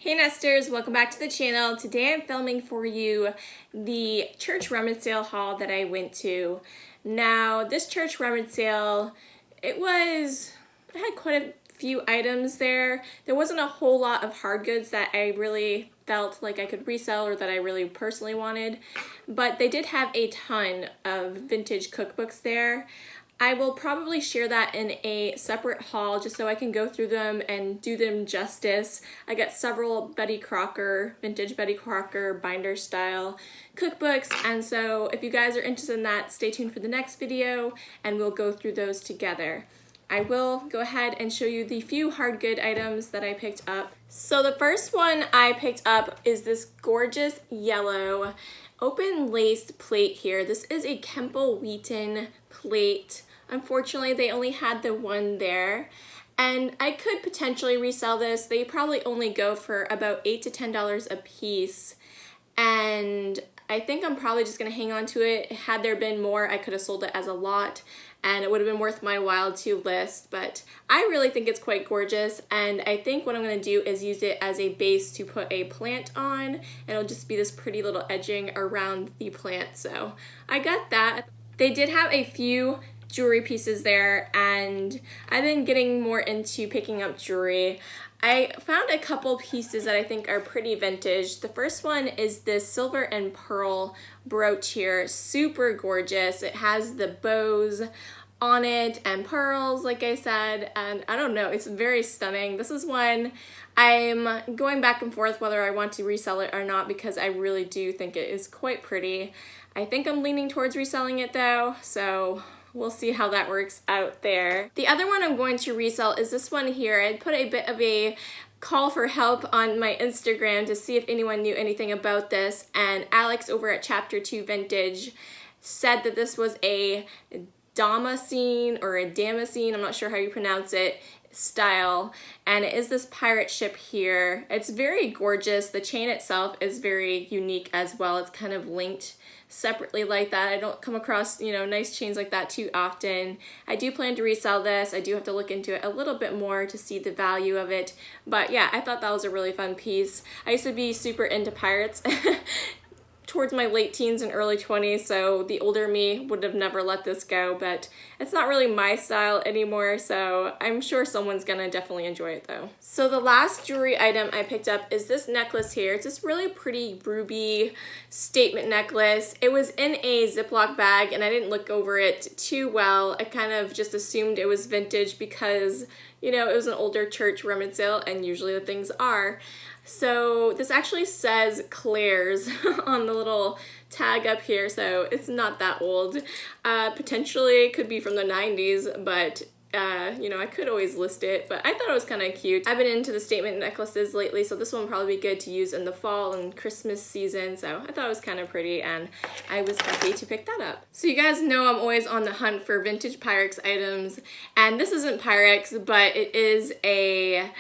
Hey Nesters, welcome back to the channel. Today I'm filming for you the Church Rummage Sale haul that I went to. Now this Church Rummage Sale, it had quite a few items there. There wasn't a whole lot of hard goods that I really felt like I could resell or that I really personally wanted, but they did have a ton of vintage cookbooks there. I will probably share that in a separate haul just so I can go through them and do them justice. I got several vintage Betty Crocker binder style cookbooks, and so if you guys are interested in that, stay tuned for the next video and we'll go through those together. I will go ahead and show you the few hard good items that I picked up. So the first one I picked up is this gorgeous yellow open laced plate here. This is a Kemple Wheaton plate. Unfortunately, they only had the one there, and I could potentially resell this. They probably only go for about $8 to $10 a piece, and I think I'm probably just gonna hang on to it. Had there been more, I could have sold it as a lot and it would have been worth my while to list, but I really think it's quite gorgeous, and I think what I'm gonna do is use it as a base to put a plant on, and it'll just be this pretty little edging around the plant. So I got that. They did have a few jewelry pieces there, and I've been getting more into picking up jewelry. I found a couple pieces that I think are pretty vintage. The first one is this silver and pearl brooch here, super gorgeous. It has the bows on it and pearls, like I said, and I don't know, it's very stunning. This is one I'm going back and forth whether I want to resell it or not, because I really do think it is quite pretty. I think I'm leaning towards reselling it though, so we'll see how that works out there. The other one I'm going to resell is this one here. I put a bit of a call for help on my Instagram to see if anyone knew anything about this, and Alex over at Chapter 2 Vintage said that this was a Damascene or a Damascene, I'm not sure how you pronounce it, style, and it is this pirate ship here. It's very gorgeous. The chain itself is very unique as well. It's kind of linked separately like that. I don't come across, nice chains like that too often. I do plan to resell this. I do have to look into it a little bit more to see the value of it, but yeah, I thought that was a really fun piece. I used to be super into pirates towards my late teens and early 20s, so the older me would have never let this go, but it's not really my style anymore, so I'm sure someone's gonna definitely enjoy it though. So the last jewelry item I picked up is this necklace here. It's this really pretty ruby statement necklace. It was in a Ziploc bag and I didn't look over it too well. I kind of just assumed it was vintage because, it was an older Church Rummage Sale, and usually the things are. So this actually says Claire's on the little tag up here, so it's not that old. Potentially could be from the 90s, but I could always list it, but I thought it was kind of cute. I've been into the statement necklaces lately, so this one will probably be good to use in the fall and Christmas season, so I thought it was kind of pretty, and I was happy to pick that up. So you guys know I'm always on the hunt for vintage Pyrex items, and this isn't Pyrex, but it is a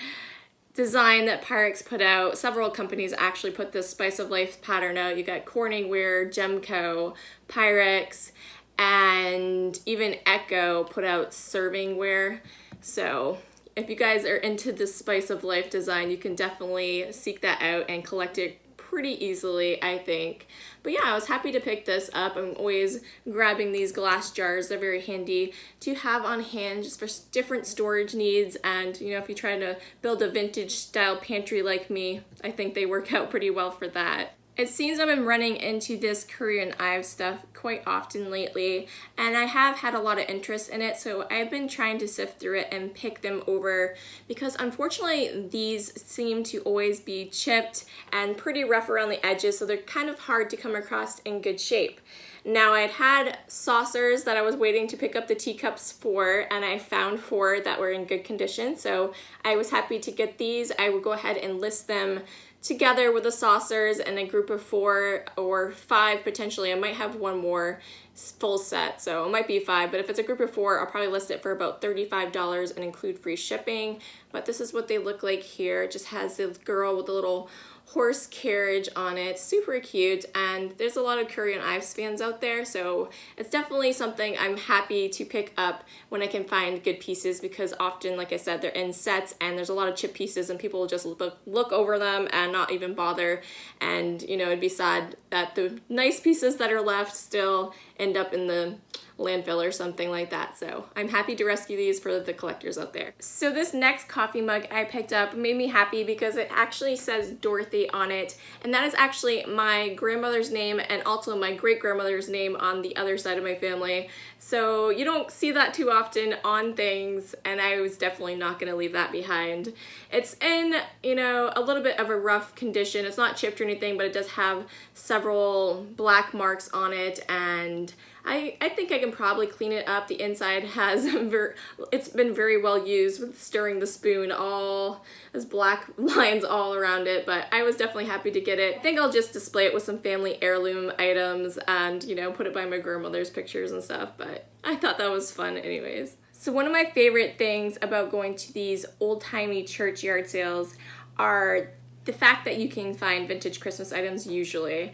design that Pyrex put out. Several companies actually put this Spice of Life pattern out. You got Corningware, Gemco, Pyrex, and even Echo put out servingware. So if you guys are into this Spice of Life design, you can definitely seek that out and collect it pretty easily, I think. But yeah, I was happy to pick this up. I'm always grabbing these glass jars. They're very handy to have on hand just for different storage needs, and if you try to build a vintage style pantry like me, I think they work out pretty well for that. It seems I've been running into this Korean Ives stuff quite often lately, and I have had a lot of interest in it, so I've been trying to sift through it and pick them over, because unfortunately these seem to always be chipped and pretty rough around the edges, so they're kind of hard to come across in good shape. Now, I'd had saucers that I was waiting to pick up the teacups for, and I found 4 that were in good condition, so I was happy to get these. I will go ahead and list them together with the saucers and a group of 4 or 5 potentially. I might have one more full set, so it might be 5, but if it's a group of 4, I'll probably list it for about $35 and include free shipping. But this is what they look like here. It just has the girl with the little horse carriage on it, super cute, and there's a lot of Curry and Ives fans out there, so it's definitely something I'm happy to pick up when I can find good pieces, because often, like I said, they're in sets and there's a lot of chip pieces and people will just look over them and not even bother, and you know, it'd be sad that the nice pieces that are left still end up in the landfill or something like that. So I'm happy to rescue these for the collectors out there. So this next coffee mug I picked up made me happy because it actually says Dorothy on it, and that is actually my grandmother's name and also my great-grandmother's name on the other side of my family. So you don't see that too often on things, and I was definitely not going to leave that behind. It's in, you know, a little bit of a rough condition. It's not chipped or anything, but it does have several black marks on it, and I think I can probably clean it up. The inside has, it's been very well used with stirring the spoon, all those black lines all around it, but I was definitely happy to get it. I think I'll just display it with some family heirloom items and, you know, put it by my grandmother's pictures and stuff, but I thought that was fun anyways. So one of my favorite things about going to these old-timey church yard sales are the fact that you can find vintage Christmas items usually.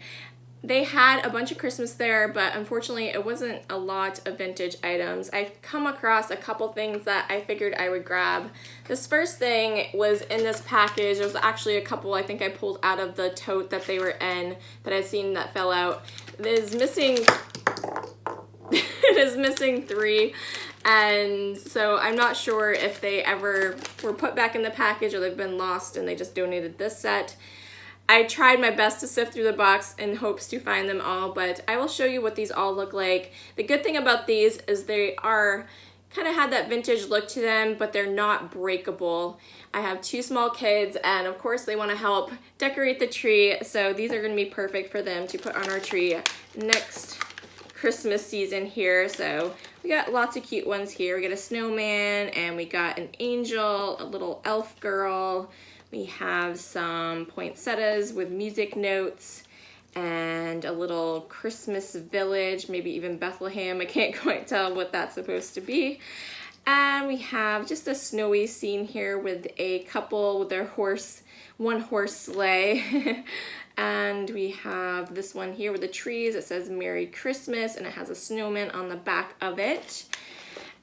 They had a bunch of Christmas there, but unfortunately it wasn't a lot of vintage items. I've come across a couple things that I figured I would grab. This first thing was in this package. There was actually a couple I think I pulled out of the tote that they were in that I'd seen that fell out. It is missing, it is missing 3. And so I'm not sure if they ever were put back in the package or they've been lost and they just donated this set. I tried my best to sift through the box in hopes to find them all, but I will show you what these all look like. The good thing about these is they are kind of had that vintage look to them, but they're not breakable. I have 2 small kids, and of course they want to help decorate the tree, so these are going to be perfect for them to put on our tree next Christmas season here. So we got lots of cute ones here. We got a snowman, and we got an angel, a little elf girl. We have some poinsettias with music notes and a little Christmas village, maybe even Bethlehem. I can't quite tell what that's supposed to be. And we have just a snowy scene here with a couple with their one horse sleigh. And we have this one here with the trees. It says Merry Christmas, and it has a snowman on the back of it.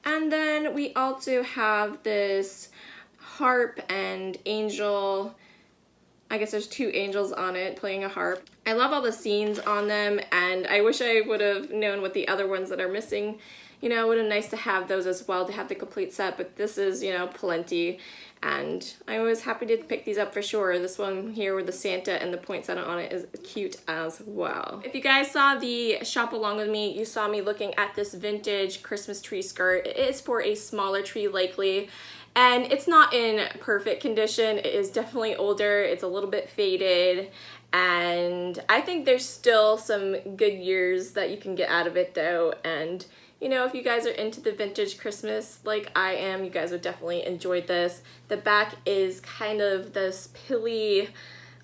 And then we also have this harp and angel. I guess there's 2 angels on it playing a harp. I love all the scenes on them, and I wish I would have known what the other ones that are missing. You know, it would have been nice to have those as well, to have the complete set, but this is, you know, plenty. And I was happy to pick these up for sure. This one here with the Santa and the poinsettia on it is cute as well. If you guys saw the shop along with me, you saw me looking at this vintage Christmas tree skirt. It is for a smaller tree likely. And it's not in perfect condition. It is definitely older. It's a little bit faded. And I think there's still some good years that you can get out of it though. And you know, if you guys are into the vintage Christmas like I am, you guys would definitely enjoy this. The back is kind of this pilly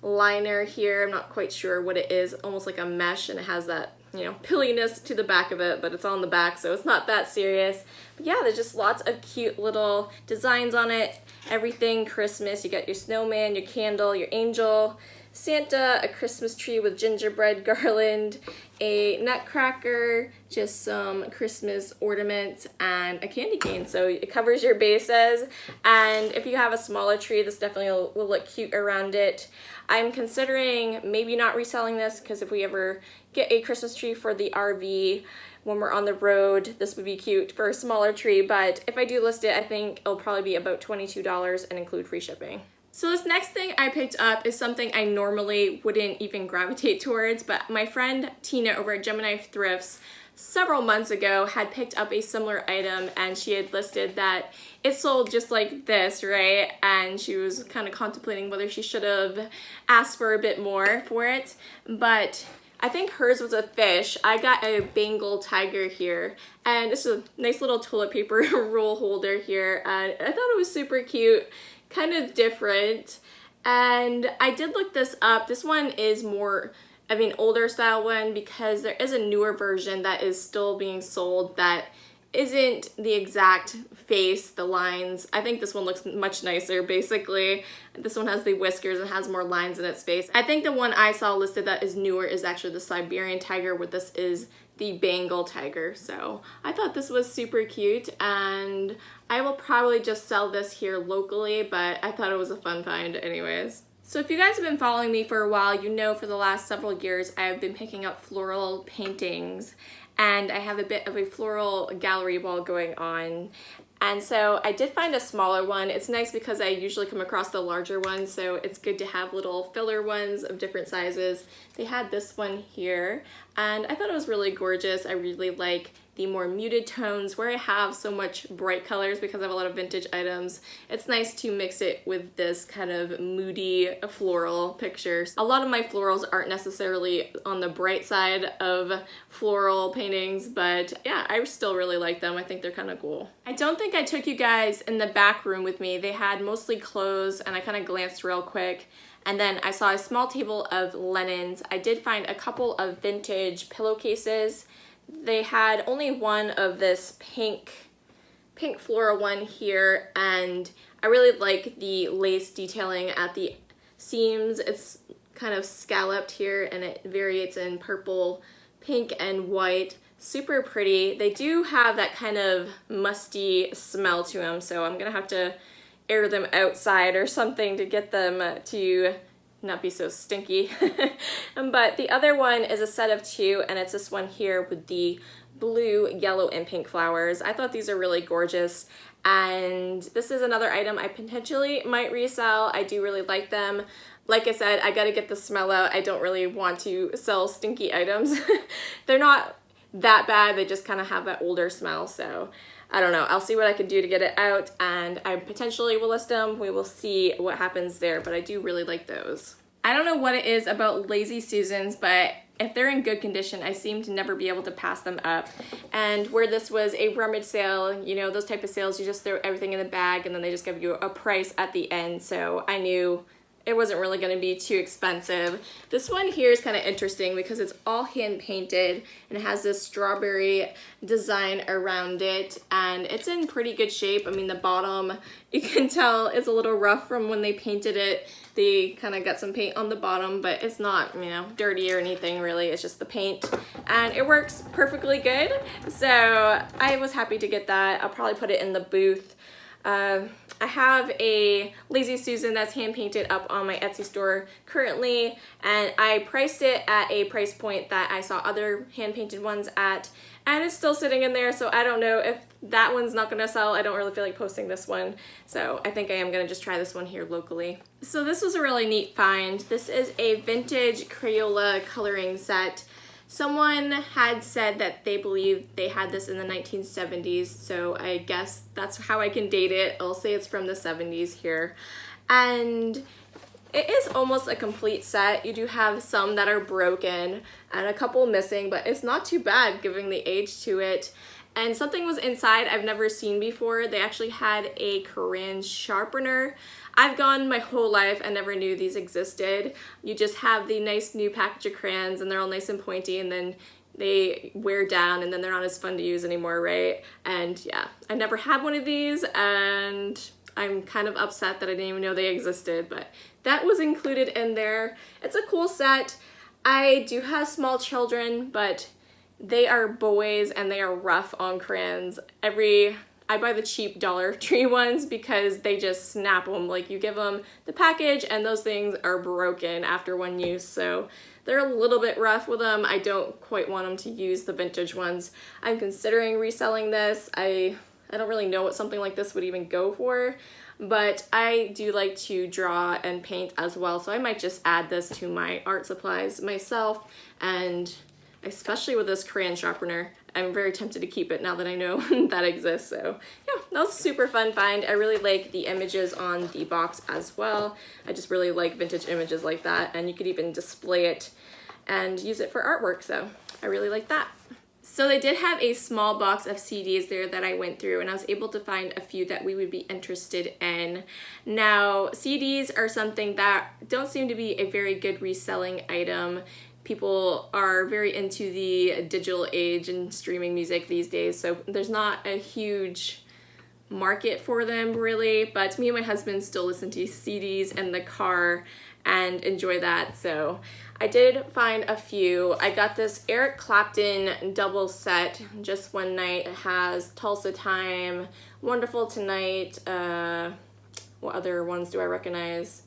liner here. I'm not quite sure what it is, almost like a mesh, and it has that, you know, pilliness to the back of it, but it's on the back, so it's not that serious. But yeah, there's just lots of cute little designs on it. Everything Christmas. You got your snowman, your candle, your angel, Santa, a Christmas tree with gingerbread garland, a nutcracker, just some Christmas ornaments, and a candy cane. So it covers your bases, and if you have a smaller tree, this definitely will look cute around it. I'm considering maybe not reselling this, because if we ever get a Christmas tree for the RV when we're on the road, this would be cute for a smaller tree, but if I do list it, I think it'll probably be about $22 and include free shipping. So this next thing I picked up is something I normally wouldn't even gravitate towards, but my friend Tina over at Gemini Thrifts several months ago had picked up a similar item, and she had listed that it sold just like this, right? And she was kind of contemplating whether she should have asked for a bit more for it, but I think hers was a fish. I got a Bengal Tiger here, and this is a nice little toilet paper roll holder here, and I thought it was super cute. Kind of different, And I did look this up. This one is more of an older style one because there is a newer version that is still being sold that isn't the exact face, the lines. I think this one looks much nicer, basically. This one has the whiskers and has more lines in its face. I think the one I saw listed that is newer is actually the Siberian Tiger, where this is the Bengal Tiger. So I thought this was super cute, and I will probably just sell this here locally, but I thought it was a fun find anyways. So if you guys have been following me for a while, you know for the last several years I have been picking up floral paintings, and I have a bit of a floral gallery wall going on. And so I did find a smaller one. It's nice because I usually come across the larger ones, so it's good to have little filler ones of different sizes. They had this one here, and I thought it was really gorgeous. I really like the more muted tones where I have so much bright colors because I have a lot of vintage items. It's nice to mix it with this kind of moody floral pictures. A lot of my florals aren't necessarily on the bright side of floral paintings, but yeah, I still really like them. I think they're kind of cool. I don't think I took you guys in the back room with me. They had mostly clothes, and I kind of glanced real quick. And then I saw a small table of linens. I did find a couple of vintage pillowcases. They had only one of this pink floral one here, and I really like the lace detailing at the seams. It's kind of scalloped here, and it varies in purple, pink, and white. Super pretty. They do have that kind of musty smell to them, so I'm gonna have to air them outside or something to get them to not be so stinky. But the other one is a set of two, and it's this one here with the blue, yellow, and pink flowers. I thought these are really gorgeous, and this is another item I potentially might resell. I do really like them. Like I said, I gotta get the smell out. I don't really want to sell stinky items. They're not that bad, they just kind of have that older smell, so I don't know. I'll see what I can do to get it out, and I potentially will list them. We will see what happens there, but I do really like those. I don't know what it is about Lazy Susans, but if they're in good condition, I seem to never be able to pass them up. And where this was a rummage sale, you know, those type of sales, you just throw everything in the bag and then they just give you a price at the end. So I knew it wasn't really going to be too expensive. This one here is kind of interesting because it's all hand painted and it has this strawberry design around it, and it's in pretty good shape. I mean, the bottom, you can tell it's a little rough from when they painted it. They kind of got some paint on the bottom, but it's not, you know, dirty or anything really. It's just the paint, and it works perfectly good. So I was happy to get that. I'll probably put it in the booth. I have a Lazy Susan that's hand painted up on my Etsy store currently, and I priced it at a price point that I saw other hand painted ones at, and it's still sitting in there, so I don't know if that one's not gonna sell. I don't really feel like posting this one, so I think I am gonna just try this one here locally. So this was a really neat find. This is a vintage Crayola coloring set. Someone had said that they believe they had this in the 1970s, so I guess that's how I can date it. I'll say it's from the 70s here. And it is almost a complete set. You do have some that are broken and a couple missing, but it's not too bad given the age to it. And something was inside I've never seen before. They actually had a crayon sharpener. I've gone my whole life and never knew these existed. You just have the nice new package of crayons and they're all nice and pointy, and then they wear down and then they're not as fun to use anymore, right? And yeah, I never had one of these, and I'm kind of upset that I didn't even know they existed, but that was included in there. It's a cool set. I do have small children, but they are boys and they are rough on crayons. I buy the cheap Dollar Tree ones because they just snap them. Like, you give them the package and those things are broken after one use. So they're a little bit rough with them. I don't quite want them to use the vintage ones. I'm considering reselling this. I don't really know what something like this would even go for, but I do like to draw and paint as well. So I might just add this to my art supplies myself, and especially with this crayon sharpener, I'm very tempted to keep it now that I know that exists. So yeah, that was a super fun find. I really like the images on the box as well. I just really like vintage images like that, and you could even display it and use it for artwork, so I really like that. So they did have a small box of CDs there that I went through, and I was able to find a few that we would be interested in. Now, CDs are something that don't seem to be a very good reselling item. People are very into the digital age and streaming music these days, so there's not a huge market for them really, but me and my husband still listen to CDs in the car and enjoy that. So I did find a few. I got this Eric Clapton double set just one night. It has Tulsa Time, Wonderful Tonight, what other ones do I recognize?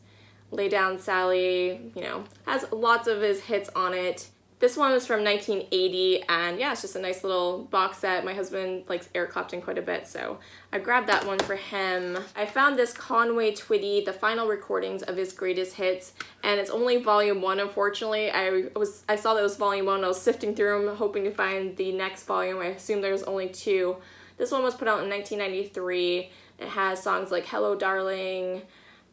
Lay Down Sally, you know, has lots of his hits on it. This one was from 1980, and yeah, it's just a nice little box set. My husband likes Eric Clapton quite a bit, so I grabbed that one for him. I found this Conway Twitty, the final recordings of his greatest hits, and it's only volume 1, unfortunately. I saw that it was volume 1, I was sifting through them, hoping to find the next volume. I assumed there was only 2. This one was put out in 1993. It has songs like Hello Darling,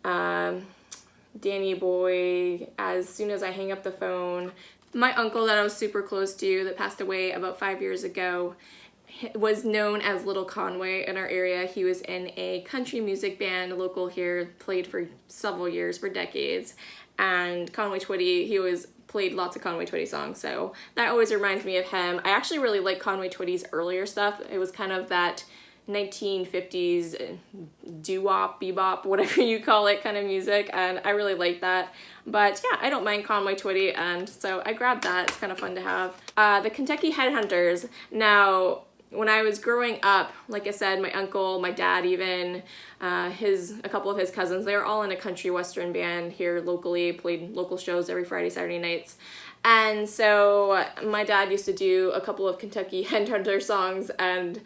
Danny Boy, As Soon as I Hang Up the Phone. My uncle that I was super close to that passed away about 5 years ago was known as Little Conway in our area. He was in a country music band local here, played for several years, for decades. And Conway Twitty, he always played lots of Conway Twitty songs, so that always reminds me of him. I actually really like Conway Twitty's earlier stuff. It was kind of that 1950s doo-wop, bebop, whatever you call it, kind of music, and I really like that. But yeah, I don't mind Conway Twitty, and so I grabbed that. It's kind of fun to have. The Kentucky Headhunters. Now, when I was growing up, like I said, my uncle, my dad even, a couple of his cousins, they were all in a country western band here locally, played local shows every Friday, Saturday nights. And so my dad used to do a couple of Kentucky Headhunter songs, and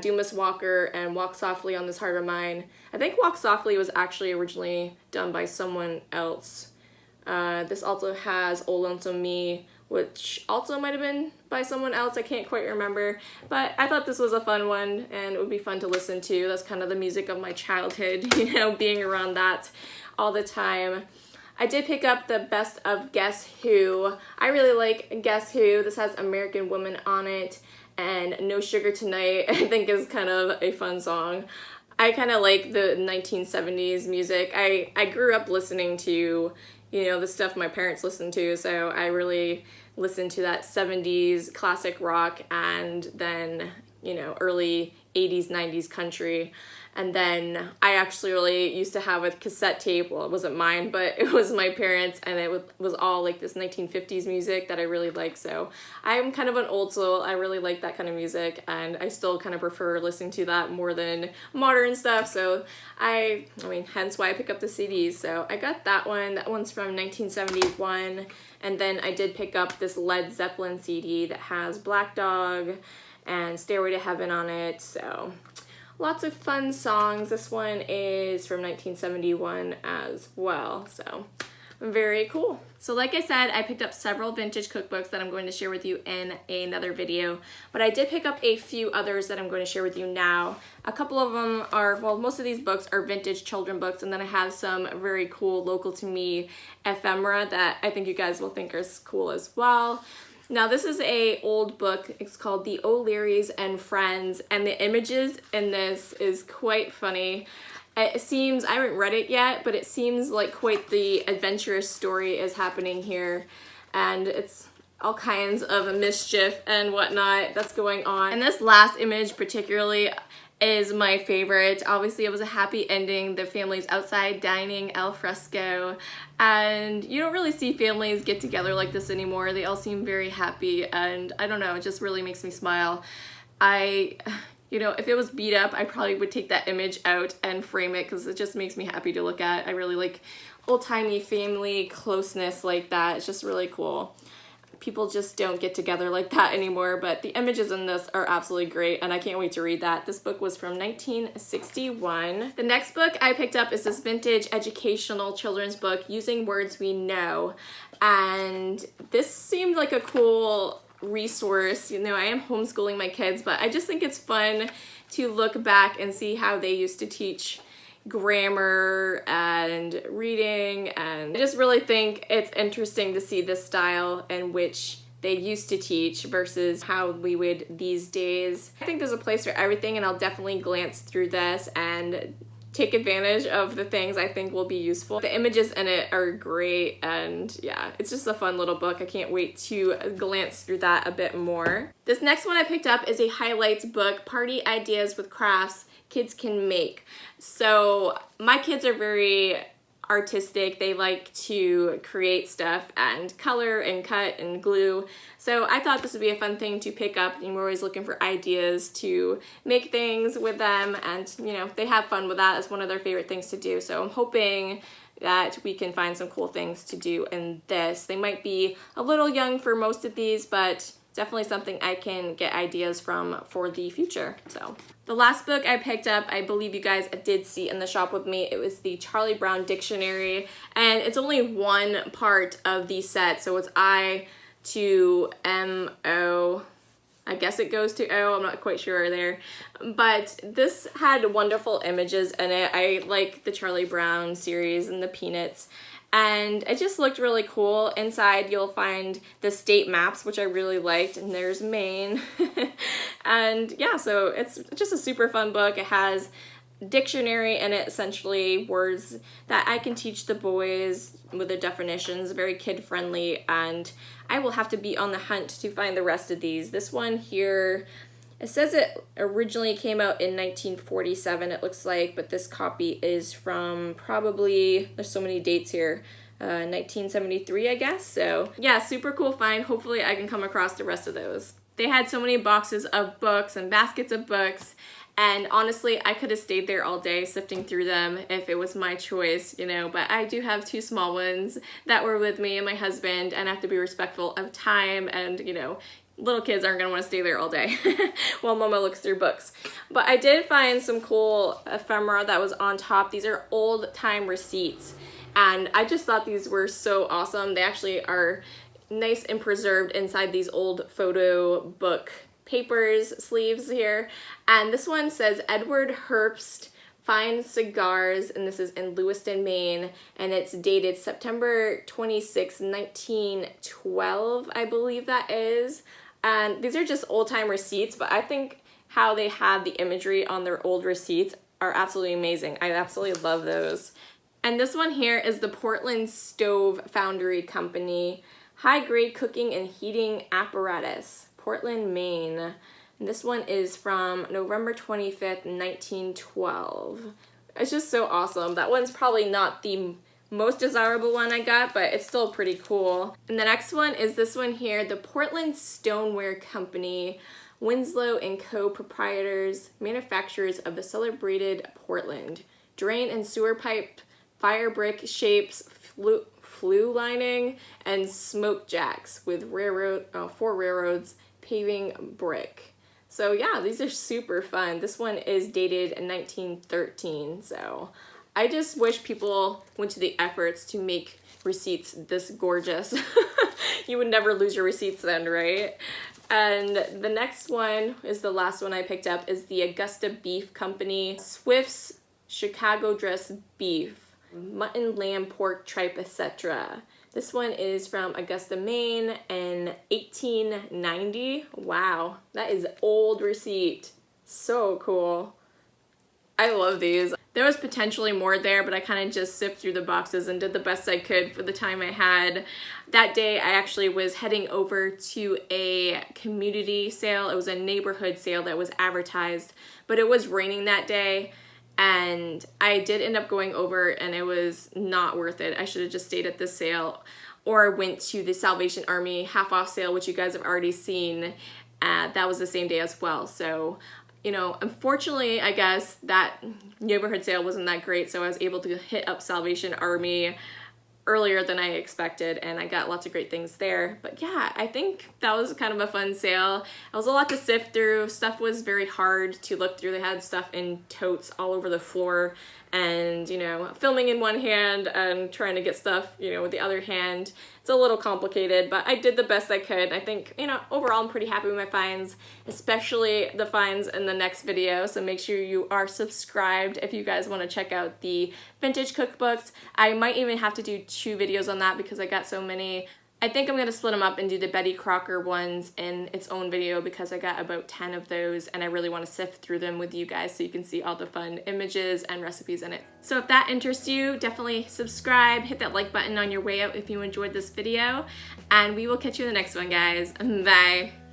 Dumas Walker and Walk Softly on This Heart of Mine. I think Walk Softly was actually originally done by someone else. This also has Oh Lonesome Me, which also might have been by someone else. I can't quite remember, but I thought this was a fun one and it would be fun to listen to. That's kind of the music of my childhood, you know, being around that all the time. I did pick up the Best of Guess Who. I really like Guess Who. This has American Woman on it, and No Sugar Tonight I think is kind of a fun song. I kind of like the 1970s music. I grew up listening to, you know, the stuff my parents listened to, so I really listened to that 70s classic rock and then, you know, early 80s, 90s country. And then I actually really used to have a cassette tape. Well, it wasn't mine, but it was my parents', and it was all like this 1950s music that I really like. So I'm kind of an old soul. I really like that kind of music, and I still kind of prefer listening to that more than modern stuff. So I mean, hence why I pick up the CDs. So I got that one. That one's from 1971. And then I did pick up this Led Zeppelin CD that has Black Dog and Stairway to Heaven on it. So lots of fun songs. This one is from 1971 as well, so very cool. So like I said, I picked up several vintage cookbooks that I'm going to share with you in another video, but I did pick up a few others that I'm going to share with you now. A couple of them are, well, most of these books are vintage children books, and then I have some very cool local to me ephemera that I think you guys will think are cool as well. Now this is a old book. It's called The O'Learys and Friends, and the images in this is quite funny. It seems, I haven't read it yet, but it seems like quite the adventurous story is happening here, and it's all kinds of mischief and whatnot that's going on. And this last image particularly is my favorite. Obviously it was a happy ending. The family's outside dining al fresco, and you don't really see families get together like this anymore. They all seem very happy, and I don't know, it just really makes me smile. You know, if it was beat up, I probably would take that image out and frame it because it just makes me happy to look at. I really like old-timey family closeness like that. It's just really cool. People just don't get together like that anymore, but the images in this are absolutely great, and I can't wait to read that. This book was from 1961. The next book I picked up is this vintage educational children's book, Using Words We Know, and this seemed like a cool resource. You know, I am homeschooling my kids, but I just think it's fun to look back and see how they used to teach grammar and reading, and I just really think it's interesting to see the style in which they used to teach versus how we would these days. I think there's a place for everything, and I'll definitely glance through this and take advantage of the things I think will be useful. The images in it are great, and yeah, it's just a fun little book. I can't wait to glance through that a bit more. This next one I picked up is a highlights book, Party Ideas with Crafts Kids Can Make. So my kids are very artistic. They like to create stuff and color and cut and glue. So I thought this would be a fun thing to pick up, and we're always looking for ideas to make things with them, and you know, they have fun with that. It's one of their favorite things to do. So I'm hoping that we can find some cool things to do in this. They might be a little young for most of these, but definitely something I can get ideas from for the future. So the last book I picked up, I believe you guys did see in the shop with me. It was the Charlie Brown Dictionary, and it's only one part of the set, so it's I to M-O. I guess it goes to O, I'm not quite sure there. But this had wonderful images in it. I like the Charlie Brown series and the Peanuts. And it just looked really cool. Inside you'll find the state maps, which I really liked, and there's Maine. And yeah, so it's just a super fun book. It has dictionary in it, essentially words that I can teach the boys with the definitions, very kid friendly, and I will have to be on the hunt to find the rest of these. This one here, it says it originally came out in 1947, it looks like, but this copy is from probably, there's so many dates here, 1973, I guess. So yeah, super cool find. Hopefully I can come across the rest of those. They had so many boxes of books and baskets of books, and honestly, I could have stayed there all day sifting through them if it was my choice, you know, but I do have two small ones that were with me and my husband, and I have to be respectful of time, and you know, little kids aren't gonna want to stay there all day while mama looks through books. But I did find some cool ephemera that was on top. These are old time receipts, and I just thought these were so awesome. They actually are nice and preserved inside these old photo book papers sleeves here. And this one says Edward Herbst Fine Cigars, and this is in Lewiston, Maine, and it's dated September 26, 1912, I believe that is. And these are just old-time receipts, but I think how they have the imagery on their old receipts are absolutely amazing. I absolutely love those. And this one here is the Portland Stove Foundry Company, high-grade cooking and heating apparatus, Portland, Maine. And this one is from November 25th, 1912. It's just so awesome. That one's probably not the most desirable one I got, but it's still pretty cool. And the next one is this one here, the Portland Stoneware Company, Winslow & Co. proprietors, manufacturers of the celebrated Portland. Drain and sewer pipe, fire brick shapes, flue lining, and smoke jacks with four railroads, paving brick. So yeah, these are super fun. This one is dated in 1913, so I just wish people went to the efforts to make receipts this gorgeous. You would never lose your receipts then, right? And the next one is the last one I picked up, is the Augusta Beef Company, Swift's Chicago Dressed Beef, mutton, lamb, pork, tripe, etc. This one is from Augusta, Maine in 1890. Wow, that is old receipt. So cool. I love these. There was potentially more there, but I kind of just sifted through the boxes and did the best I could for the time I had. That day I actually was heading over to a community sale. It was a neighborhood sale that was advertised, but it was raining that day. And I did end up going over, and it was not worth it. I should have just stayed at this sale or went to the Salvation Army half-off sale, which you guys have already seen. That was the same day as well. So, you know, unfortunately, I guess that neighborhood sale wasn't that great, so I was able to hit up Salvation Army earlier than I expected, and I got lots of great things there. But yeah, I think that was kind of a fun sale. It was a lot to sift through. Stuff was very hard to look through. They had stuff in totes all over the floor, and you know, filming in one hand and trying to get stuff, you know, with the other hand. It's a little complicated, but I did the best I could. I think, you know, overall I'm pretty happy with my finds, especially the finds in the next video. So make sure you are subscribed if you guys want to check out the vintage cookbooks. I might even have to do 2 videos on that because I got so many. I think I'm going to split them up and do the Betty Crocker ones in its own video because I got about 10 of those and I really want to sift through them with you guys so you can see all the fun images and recipes in it. So if that interests you, definitely subscribe, hit that like button on your way out if you enjoyed this video, and we will catch you in the next one, guys. Bye!